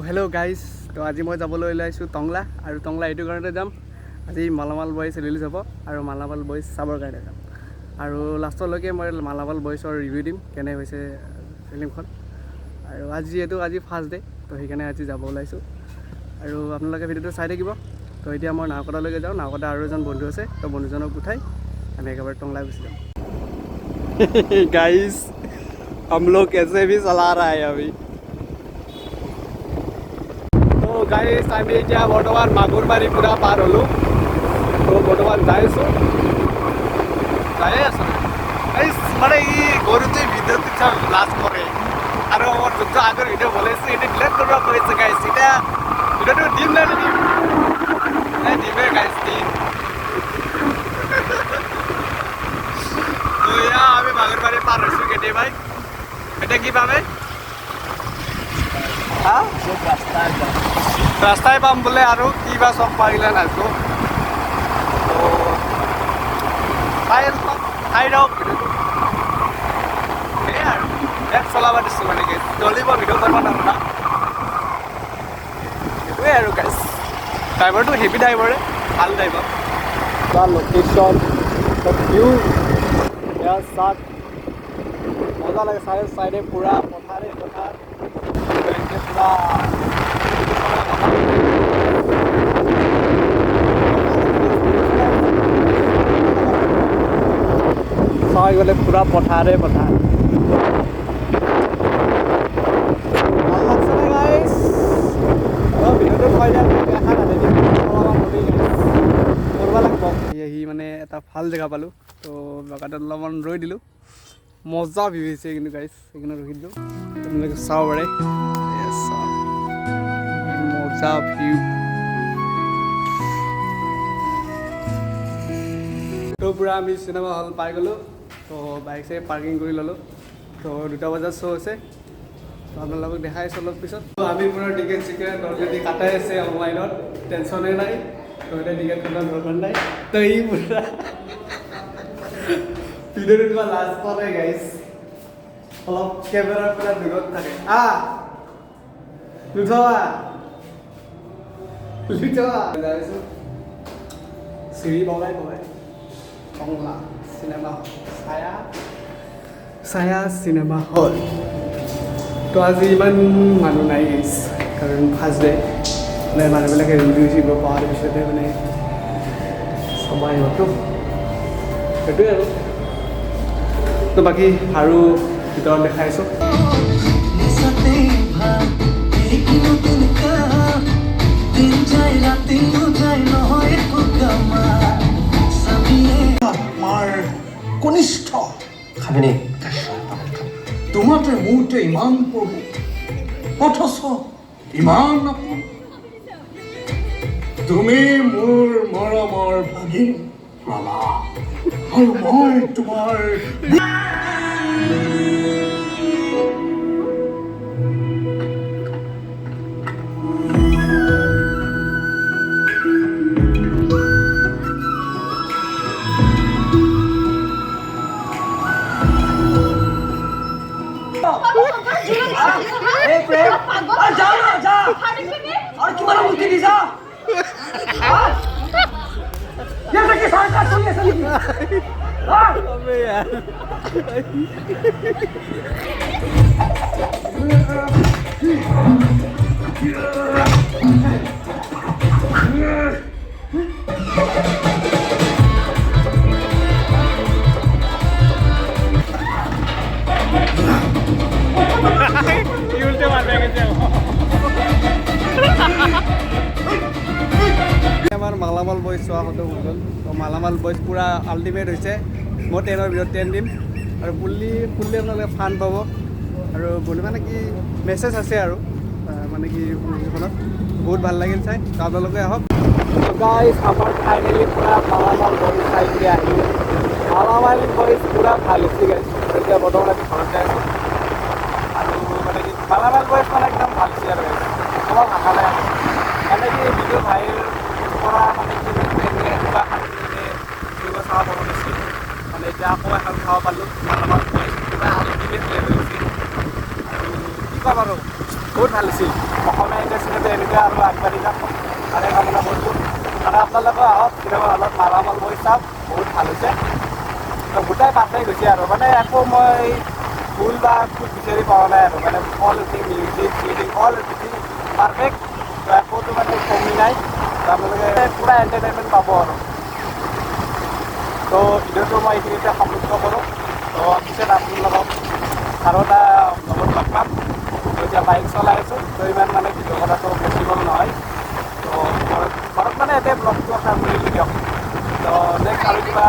hello guys तो आज मैं যাবলৈ ওলাইছোঁ টংলা और टंगला यू कारण जाम आज मालामाल बॉयज रिलीज हम और मालामाल बॉयज चाबर कारण जाम और लास्टলৈকে मैं मालामाल बॉयजर रिव्यू दिम केने फिल्मखन और आज जीतु आज फार्स्ट डे तो সেইকাৰণে आज যাব ওলাইছোঁ और আপোনালোকে ভিডিঅ'টো চাই থাকিব तो এতিয়া মই নাওকটালৈকে যাওঁ নাওকটা আৰু এজন বন্ধু আছে তো বন্ধুজনক উঠাই আমি একেবাৰে टंगला গুচি যাম गाइस हम लोग कैसे भी चला रहा है अभी तो गाइस আমি এতিয়া বৰ্তমান মাগুৰবাৰী পুৰা পাৰ হলো তো বৰ্তমান যাই আছো গাইস মানে এই গৰুতে ভিডিঅ'টো চাম লাষ্ট কৰে আৰু মোৰ যোনটো আগৰ ভিডিঅ' বনাইছো এটা ডিলিট কৰিব কৈছে গাইস এটা ভিডিঅ'টো দিম না নিদিম নাই দিবে গাইস দিম তো ইয়া আমি মাগুৰবাৰী পাৰ হৈছো কেনে ভাই এটা কি পাবে हाँ रास्ता पाम बोले और कि सब पारिले ना तो चलाब दी मैं चलिए भिडिओ करना ड्राइवर तो हेवी ड्राइवर भल ड्राइवर लोकेशन व्यू मजा लगे साइड साइडे पूरा पथारे पथार चाय गले पूरा पथारे पथार यही माने এটা ভাল জেগা পালো তো জেগাটা অলপমান ৰৈ দিলো মজা ভিউ হৈছে কিন্তু গাইস এখানে ৰখি দিলো তোমালোকে চাও পাৰে মজা ভিউ তো পুৰা আমি সিনেমা হল পাই গলো তো বাইক সে পাৰ্কিং কৰি ললো তো 2 বজাত শো আছে তো আপোনালোকক দেখাইছো অলপ পিছত তো আমি পুৰা টিকেট চিকেট অলৰেডি কাটাই আছে অনলাইনত টেনচনে নাই তো এটা টিকেট কটা দৰকাৰ নাই তো এই পুৰা ভিডিঅ'টো লাষ্ট কৰে গাইস অলপ কেমেৰাৰ পৰা দূৰত থাকে লুঠোৱা যাইছো চিৰি বগাই বগাই টংলা চিনেমা ছায়া চিনেমা হল তো আজি ইমান মানুহ নাই গাইছ কাৰণ ফাৰ্ষ্ট ডে মানে মানুহবিলাকে ৰিভিউ চিভিউ পোৱাৰ পিছতে মানে সময় হতো সেইটোৱে আৰু তো বাকী আৰু ভিতৰত দেখাইছোঁ কনিষ্ঠ খাবিনি তোমাতে মোতে ইমান প্ৰভু অথচ ইমান আপোন তুমি মোৰ মৰমৰ ভাগিন মামা আৰু মই তোমাৰ और तुम्हारा मुक्ति वीजा ये देखिए सरकार सुनिए सुनिए अबे यार उल्टे मार देंगे আমার মালামাল বয়জ চোৱা হতো হৈ গ'ল তো মালামাল বয়জ পুৰা আল্টিমেট হৈছে মই 10ৰ ভিতৰত 10 দিম আৰু ফুল্লি আপোনালোকে ফান পাব আৰু বুলি মানে কি মেছেজ আছে আৰু মানে কি মুভিখনত বহুত ভাল লাগিল চাই তো আপোনালোকে আহক গাইজ আমাৰ ফাইনেলি পুৰা মালামাল বয়জ চাই কৰি আহিলে মালামাল বয়জ পুৰা ভাল হৈছে গাইজ এতিয়া বৰ্তমান আমি ঘৰত যাই আছোঁ আৰু মানে কি মালামাল বয়জ মানে একদম ভাল হৈছে আৰু গাইজ অলপ আশা নাই মানে কি ভিডিঅ' ভাইৰেল কৰা মানে কি কিবা চাব পাব দিছিল মানে এতিয়া আকৌ এখন খাব পালোঁ মালামাল বয়জ পুৰা আল্টিমেট লেভেল হৈছে আৰু কি ক'ম আৰু বহুত ভাল হৈছিল অসমীয়া ইণ্ডাষ্ট্ৰীতে এনেকৈ আৰু আগবাঢ়ি যাওক তাৰে কামনা কৰিছোঁ আৰু আপোনালোকে আহক চিনেমা হলত মালামাল বই চাওক বহুত ভাল হৈছে তো গোটাই পাঠাই গৈছে আৰু মানে একো মই ভুল বা খুব বিচাৰি পোৱা নাই আৰু মানে all everything music all everything perfect তো একোতো মানে কমি নাই আপোনালোকে পূৰা এণ্টাৰটেইনমেণ্ট পাব আৰু তো ভিডিঅ'টো মই এইখিনিতে সমাপ্ত কৰোঁ তো পিছত আপোনালোকক আৰু এটা লগত লগ পাম তো এতিয়া বাইক চলাই আছোঁ তো ইমান মানে ভিডিঅ' কৰাটো পচিবল নহয় তো ঘৰত মানে এতিয়া ব্লগটো এটা কৰিলোঁ দিয়ক তো নেক্সট আৰু কিবা